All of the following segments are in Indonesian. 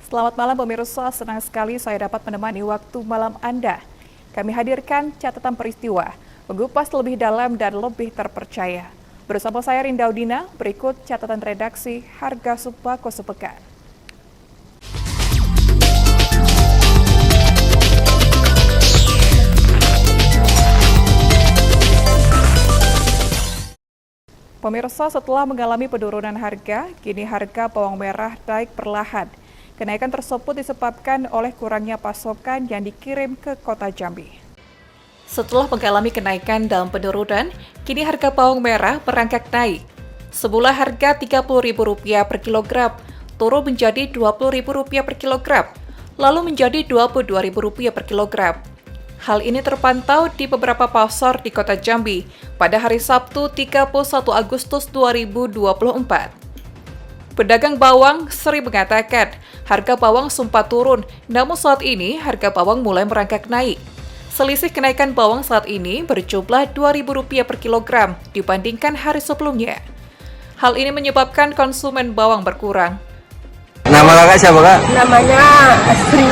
Selamat malam pemirsa, senang sekali saya dapat menemani waktu malam Anda. Kami hadirkan catatan peristiwa, mengupas lebih dalam dan lebih terpercaya. Bersama saya Rinda Udina, berikut catatan redaksi Harga Sembako Sepekan. Pemirsa, setelah mengalami penurunan harga, kini harga bawang merah naik perlahan. Kenaikan tersebut disebabkan oleh kurangnya pasokan yang dikirim ke kota Jambi. Setelah mengalami kenaikan dalam penurunan, kini harga bawang merah merangkak naik. Semula harga Rp30.000 per kilogram, turun menjadi Rp20.000 per kilogram, lalu menjadi Rp22.000 per kilogram. Hal ini terpantau di beberapa pasar di kota Jambi pada hari Sabtu 31 Agustus 2024. Pedagang bawang sering mengatakan harga bawang sempat turun, namun saat ini harga bawang mulai merangkak naik. Selisih kenaikan bawang saat ini berjumlah Rp2.000 per kilogram dibandingkan hari sebelumnya. Hal ini menyebabkan konsumen bawang berkurang. Nama kakak siapa kak? Namanya Sri.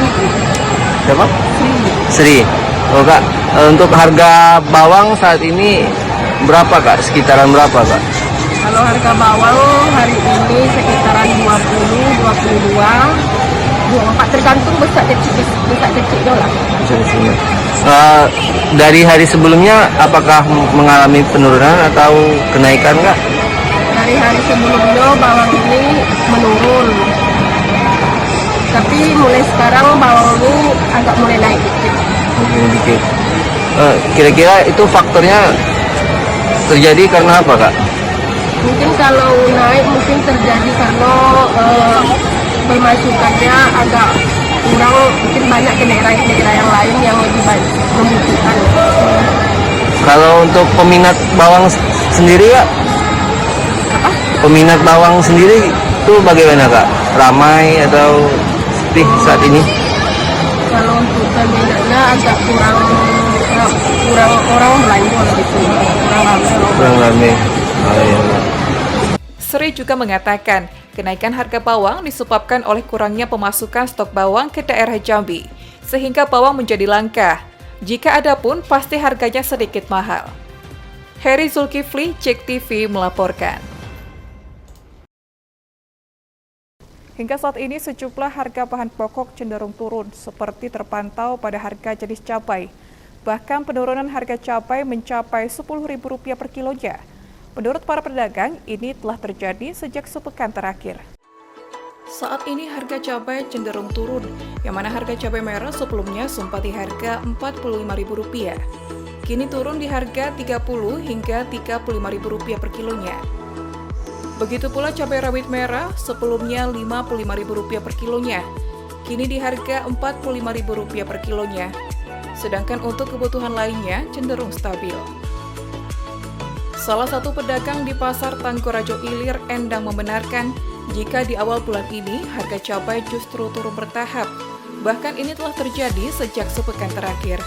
Siapa? Sri. Oh kak, untuk harga bawang saat ini berapa kak? Sekitaran berapa kak? Kalau harga bawang hari ini sekitaran 20, 22, 24 tergantung besar kecil lah. Dari hari sebelumnya apakah mengalami penurunan atau kenaikan kak? Dari hari sebelumnya bawang ini menurun. Tapi mulai sekarang bawang ini agak mulai naik Dikit. Kira-kira itu faktornya terjadi karena apa kak? Mungkin kalau naik mungkin terjadi karena pemasukannya agak kurang, mungkin banyak ke daerah yang lain yang lebih banyak membutuhkan. Kalau untuk peminat bawang sendiri kak? Apa? Peminat bawang sendiri itu bagaimana kak? Ramai atau sepi saat ini? Kalau untuk peminatnya agak kurang orang belanja gitu, Kurang ramai. Oh, iya. Sri juga mengatakan, kenaikan harga bawang disebabkan oleh kurangnya pemasukan stok bawang ke daerah Jambi, sehingga bawang menjadi langka. Jika ada pun, pasti harganya sedikit mahal. Heri Zulkifli, JEK TV melaporkan. Hingga saat ini sejumlah harga bahan pokok cenderung turun, seperti terpantau pada harga jenis cabai. Bahkan penurunan harga cabai mencapai Rp10.000 per kilonya. Menurut para pedagang, ini telah terjadi sejak sepekan terakhir. Saat ini harga cabai cenderung turun, yang mana harga cabai merah sebelumnya sempat di harga Rp45.000. Kini turun di harga Rp30 hingga Rp35.000 per kilonya. Begitu pula cabai rawit merah sebelumnya Rp55.000 per kilonya, kini di harga Rp45.000 per kilonya. Sedangkan untuk kebutuhan lainnya cenderung stabil. Salah satu pedagang di pasar Tangkorajo Ilir, Endang membenarkan jika di awal bulan ini harga cabai justru turun bertahap. Bahkan ini telah terjadi sejak sepekan terakhir.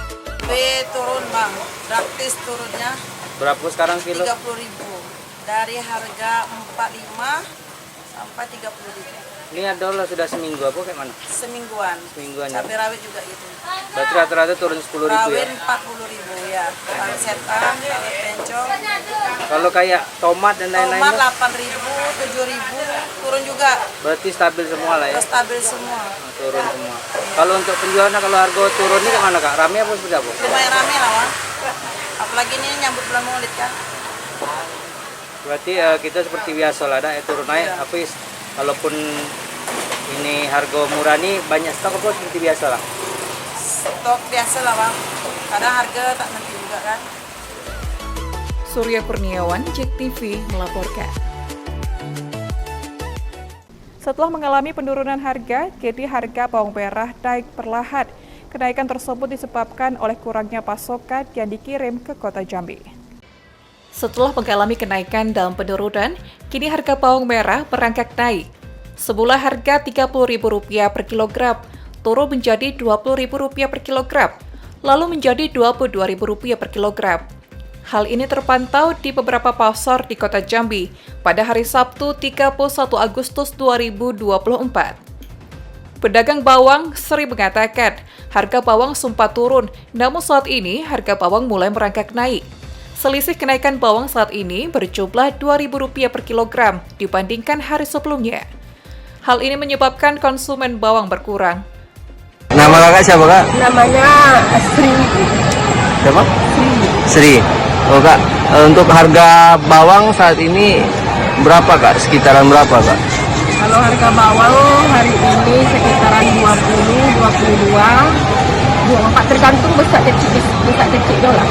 Turun bang, praktis turunnya. Berapa sekarang kilo? 30.000 dari harga 45 sampai 30.000. Ini adalah sudah seminggu apa kayak mana? Semingguan. Semingguan ya. Cabai rawit juga gitu. Berarti rata-rata turun 10.000 ya? Rawit 40.000 ya. Cabai setan, cabai pencong. Kalau kayak tomat dan lain-lain? Tomat 8.000, 7.000 turun juga. Berarti stabil semua lah ya? Stabil semua. Turun semua. Kalau untuk penjualan, kalau harga turun ini kemana kak? Rame apa seperti apa? Lumayan rame lah bang. Apalagi ini nyambut bulan Maulid kan. Berarti kita seperti biasa lah, ada turun naik. Tapi kalaupun ini harga murah nih banyak stok apa seperti biasa lah? Stok biasa lah bang. Kadang harga tak nanti juga kan. Surya Kurniawan, JEK TV melaporkan. Setelah mengalami penurunan harga, kini harga bawang merah naik perlahan. Kenaikan tersebut disebabkan oleh kurangnya pasokan yang dikirim ke kota Jambi. Setelah mengalami kenaikan dalam penurunan, kini harga bawang merah merangkak naik. Semula harga Rp30.000 per kilogram, turun menjadi Rp20.000 per kilogram, lalu menjadi Rp22.000 per kilogram. Hal ini terpantau di beberapa pasar di kota Jambi pada hari Sabtu 31 Agustus 2024. Pedagang bawang Sri mengatakan harga bawang sempat turun, namun saat ini harga bawang mulai merangkak naik. Selisih kenaikan bawang saat ini berjumlah Rp2.000 per kilogram dibandingkan hari sebelumnya. Hal ini menyebabkan konsumen bawang berkurang. Nama kakak siapa kak? Namanya Sri. Siapa? Sri. Oh kak, untuk harga bawang saat ini berapa kak? Sekitaran berapa kak? Kalau harga bawang hari ini sekitaran 20, 22, 24 tergantung besar kecil dolar.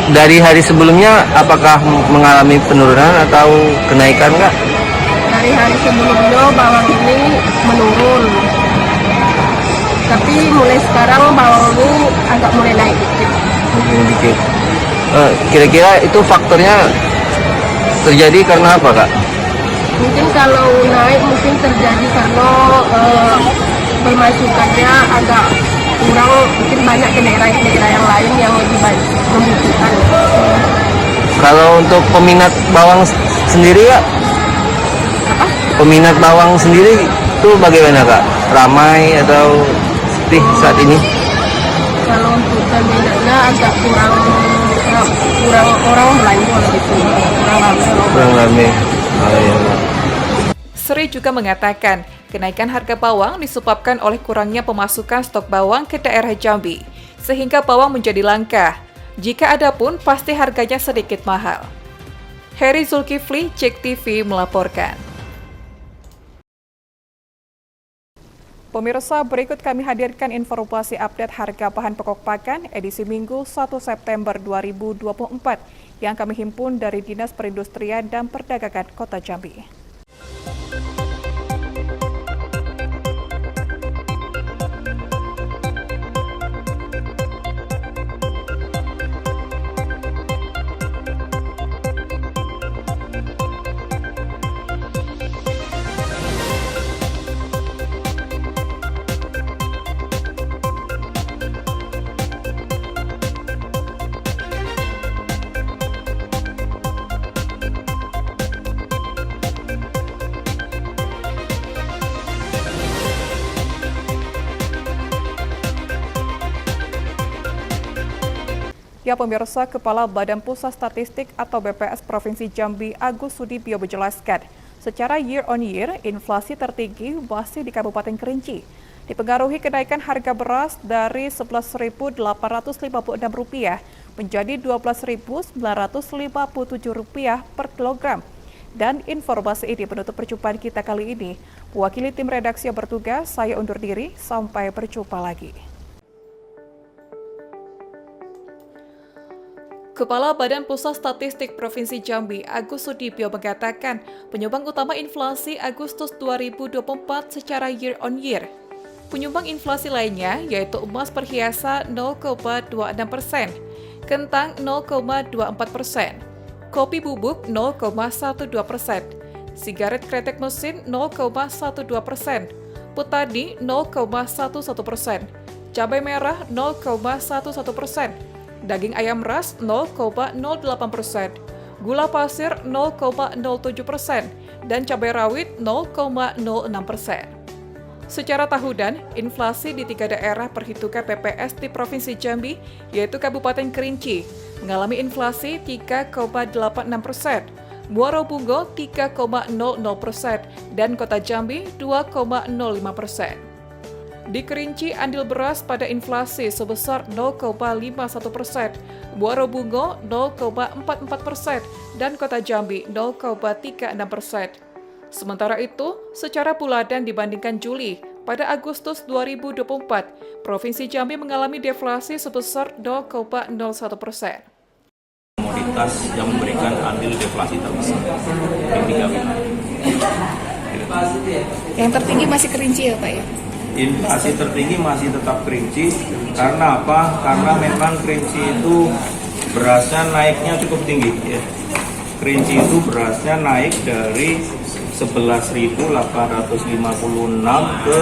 Dari hari sebelumnya apakah mengalami penurunan atau kenaikan kak? Dari hari sebelumnya bawang ini menurun. Tapi mulai sekarang bawang ini agak mulai naik dikit. Kira-kira itu faktornya terjadi karena apa kak? Mungkin kalau naik mungkin terjadi karena pemasukannya agak kurang, mungkin banyak ke daerah-daerah yang lain yang lebih baik membutuhkan. Kalau untuk peminat bawang sendiri kak? Peminat bawang sendiri itu bagaimana kak? Ramai atau sepi saat ini? Kalau untuk peminatnya agak kurang orang belanja gitu, kurang ramai. Oh, iya. Sri juga mengatakan kenaikan harga bawang disebabkan oleh kurangnya pemasukan stok bawang ke daerah Jambi, sehingga bawang menjadi langka. Jika ada pun, pasti harganya sedikit mahal. Heri Zulkifli, JEK TV melaporkan. Pemirsa, berikut kami hadirkan informasi update harga bahan pokok pakan edisi Minggu 1 September 2024 yang kami himpun dari Dinas Perindustrian dan Perdagangan Kota Jambi. Ya pemirsa, Kepala Badan Pusat Statistik atau BPS Provinsi Jambi Agus Sudibyo menjelaskan, secara year on year, inflasi tertinggi masih di Kabupaten Kerinci. Dipengaruhi kenaikan harga beras dari Rp11.856 menjadi Rp12.957 per kilogram. Dan informasi ini menutup perjumpaan kita kali ini. Mewakili tim redaksi yang bertugas, saya undur diri, sampai berjumpa lagi. Kepala Badan Pusat Statistik Provinsi Jambi, Agus Sudibyo mengatakan, penyumbang utama inflasi Agustus 2024 secara year on year. Penyumbang inflasi lainnya yaitu emas perhiasan 0,26%, kentang 0,24%, kopi bubuk 0,12%, sigaret kretek mesin 0,12%, putadi 0,11%, cabai merah 0,11%, daging ayam ras 0,08%, gula pasir 0,07%, dan cabai rawit 0,06%. Secara tahunan, inflasi di 3 daerah perhitungan PPS di Provinsi Jambi, yaitu Kabupaten Kerinci, mengalami inflasi 3,86%, Muaro Bungo 3,00%, dan Kota Jambi 2,05%. Di Kerinci, andil beras pada inflasi sebesar 0,51%, Muaro Bungo 0,44%, dan Kota Jambi 0,36%. Sementara itu, secara bulanan dibandingkan Juli, pada Agustus 2024, Provinsi Jambi mengalami deflasi sebesar 0,01%. Komoditas yang memberikan andil deflasi terbesar di 3 wilayah. Yang tertinggi masih Kerinci ya Pak ya? Inflasi tertinggi masih tetap Kerinci. Karena apa? Karena memang Kerinci itu berasnya naiknya cukup tinggi. Ya. Kerinci itu berasnya naik dari 11.856 ke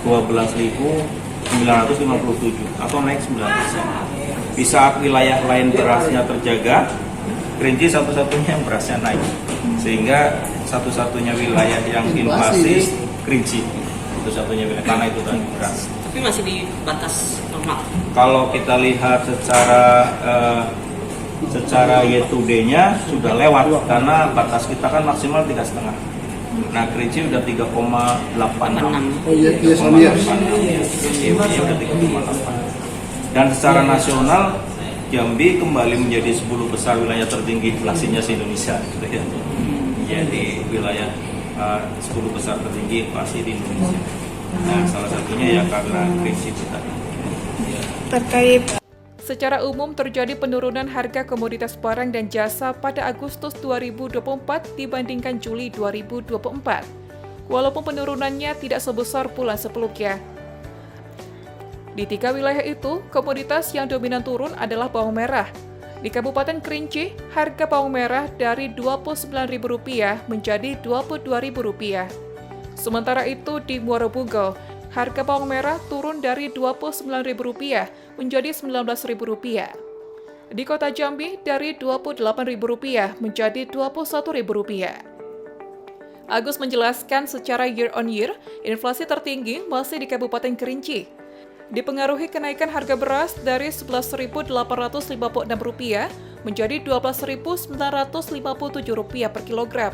12.957 atau naik 9%. Di saat wilayah lain berasnya terjaga, Kerinci satu-satunya yang berasnya naik. Sehingga satu-satunya wilayah yang inflasi Kerinci. Itu satunya wilayah karena itu tadi beras. Tapi masih di batas normal. Kalau kita lihat secara Y2D-nya sudah lewat karena batas kita kan maksimal 3,5. Nah, Kerinci udah 3,86. Oh iya, iya sama ya. Iya, udah 3,8. Dan secara nasional Jambi kembali menjadi 10 besar wilayah tertinggi inflasinya se-Indonesia gitu ya. Jadi wilayah 10 besar tertinggi inflasi di Indonesia. Nah, salah satunya ya karena Kerinci itu tadi. Terkait secara umum terjadi penurunan harga komoditas barang dan jasa pada Agustus 2024 dibandingkan Juli 2024. Walaupun penurunannya tidak sebesar bulan sebelumnya. Di 3 wilayah itu, komoditas yang dominan turun adalah bawang merah. Di Kabupaten Kerinci, harga bawang merah dari Rp29.000 menjadi Rp22.000. Sementara itu di Muara Bunggal, harga bawang merah turun dari Rp29.000 menjadi Rp19.000. Di Kota Jambi dari Rp28.000 menjadi Rp21.000. Agus menjelaskan secara year on year, inflasi tertinggi masih di Kabupaten Kerinci. Dipengaruhi kenaikan harga beras dari Rp11.856 menjadi Rp12.957 per kilogram.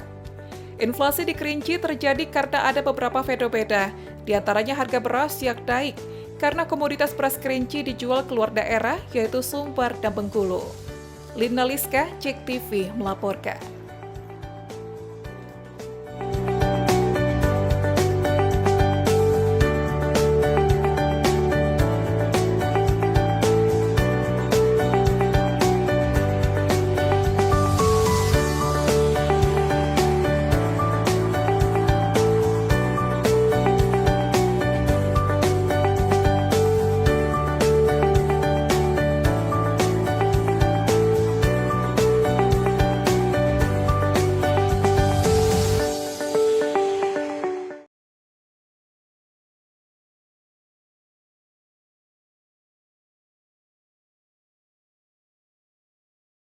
Inflasi di Kerinci terjadi karena ada beberapa fenomena, di antaranya harga beras yang naik karena komoditas beras Kerinci dijual keluar daerah yaitu Sumbar dan Bengkulu. Lina Liska, JEK TV melaporkan.